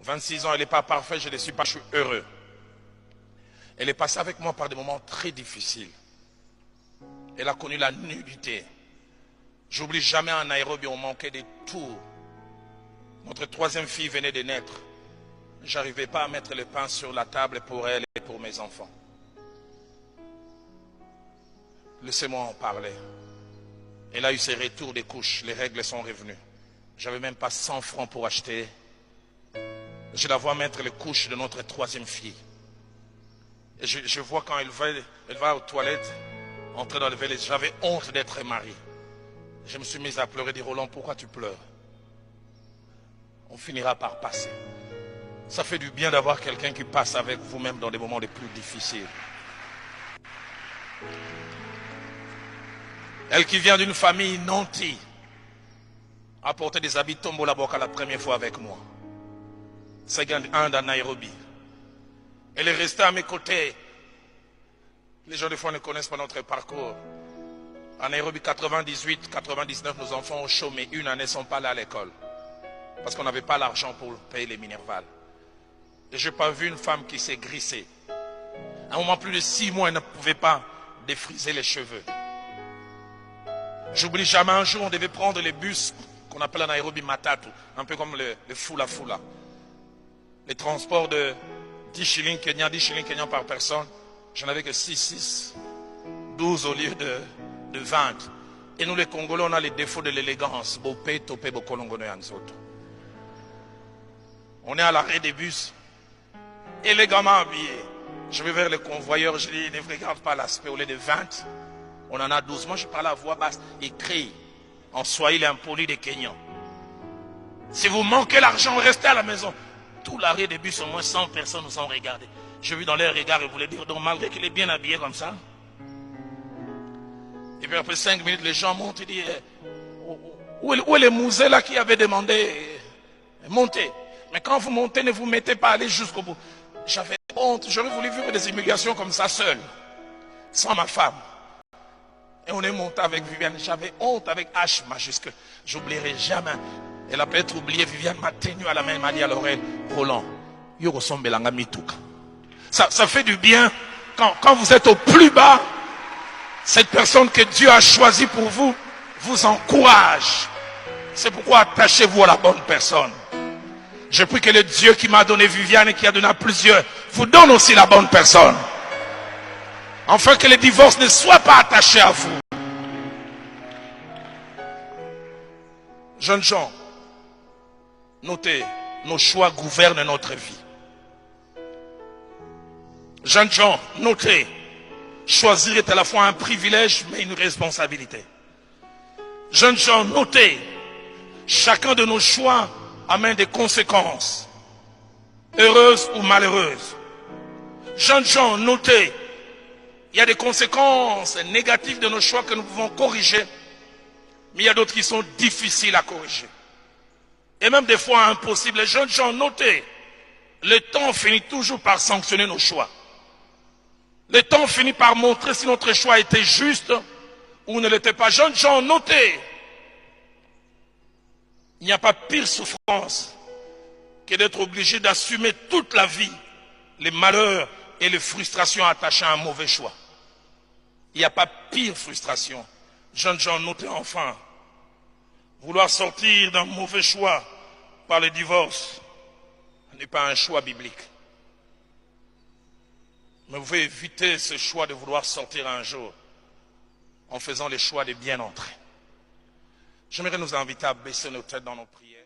26 ans, elle n'est pas parfaite, je ne suis pas, je suis heureux. Elle est passée avec moi par des moments très difficiles. Elle a connu la nudité. J'oublie jamais en Nairobi, on manquait de tout. Notre troisième fille venait de naître. Je n'arrivais pas à mettre le pain sur la table pour elle et pour mes enfants. Laissez-moi en parler. Elle a eu ses retours des couches, les règles sont revenues. J'avais même pas 100 francs pour acheter. Je la vois mettre les couches de notre troisième fille. Et je vois quand elle va aux toilettes, entrer dans le WC. J'avais honte d'être marié. Je me suis mis à pleurer, dit Roland, pourquoi tu pleures? On finira par passer. Ça fait du bien d'avoir quelqu'un qui passe avec vous-même dans les moments les plus difficiles. Elle qui vient d'une famille nantie a porté des habits Tombola Boka la première fois avec moi. C'est un dans Nairobi. Elle est restée à mes côtés. Les gens des fois ne connaissent pas notre parcours. En Nairobi, 98, 99, nos enfants ont chômé. Une année, ne sont pas allés à l'école. Parce qu'on n'avait pas l'argent pour payer les Minerval. Et je n'ai pas vu une femme qui s'est grissée. À un moment, plus de 6 mois, elle ne pouvait pas défriser les cheveux. J'oublie jamais un jour, on devait prendre les bus qu'on appelle en Nairobi Matatu. Un peu comme le Fula Fula. Les transports de 10 shillings Kenyans par personne. J'en avais que 6, 12 au lieu de 20. Et nous les Congolais, on a les défauts de l'élégance. On est à l'arrêt des bus, élégamment habillés. Je vais vers le convoyeur, je dis, ne regarde pas l'aspect, au lieu de 20, on en a 12. Moi, je parle à voix basse, écrit en Swahili impoli des Kenyans. Si vous manquez l'argent, restez à la maison. Tout l'arrêt des bus, au moins 100 personnes nous ont regardés. J'ai vu dans leur regard, ils voulaient dire, donc malgré qu'il est bien habillé comme ça. Et puis après 5 minutes, les gens montent et disent, où est le musée là qui avait demandé monter? Mais quand vous montez, ne vous mettez pas à aller jusqu'au bout. J'avais honte, j'aurais voulu vivre des immigrations comme ça seul, sans ma femme. Et on est monté avec Viviane, j'avais honte avec H majuscule. J'oublierai jamais. Elle a peut-être oublié, Viviane m'a tenu à la main, m'a dit à l'oreille, Roland, ça fait du bien quand vous êtes au plus bas. Cette personne que Dieu a choisie pour vous, vous encourage. C'est pourquoi attachez-vous à la bonne personne. Je prie que le Dieu qui m'a donné Viviane et qui a donné à plusieurs, vous donne aussi la bonne personne. Afin que le divorce ne soit pas attaché à vous. Jeunes gens, notez, nos choix gouvernent notre vie. Jeunes gens, notez, choisir est à la fois un privilège mais une responsabilité. Jeunes gens, notez, chacun de nos choix amène des conséquences, heureuses ou malheureuses. Jeunes gens, notez, il y a des conséquences négatives de nos choix que nous pouvons corriger, mais il y a d'autres qui sont difficiles à corriger. Et même des fois impossibles. Les jeunes gens, notez, le temps finit toujours par sanctionner nos choix. Le temps finit par montrer si notre choix était juste ou ne l'était pas. Jeunes gens, notez, il n'y a pas pire souffrance que d'être obligé d'assumer toute la vie les malheurs et les frustrations attachées à un mauvais choix. Il n'y a pas pire frustration. Jeunes gens, notez enfin, vouloir sortir d'un mauvais choix par le divorce n'est pas un choix biblique. Mais vous pouvez éviter ce choix de vouloir sortir un jour en faisant les choix de bien entrer. J'aimerais nous inviter à baisser nos têtes dans nos prières.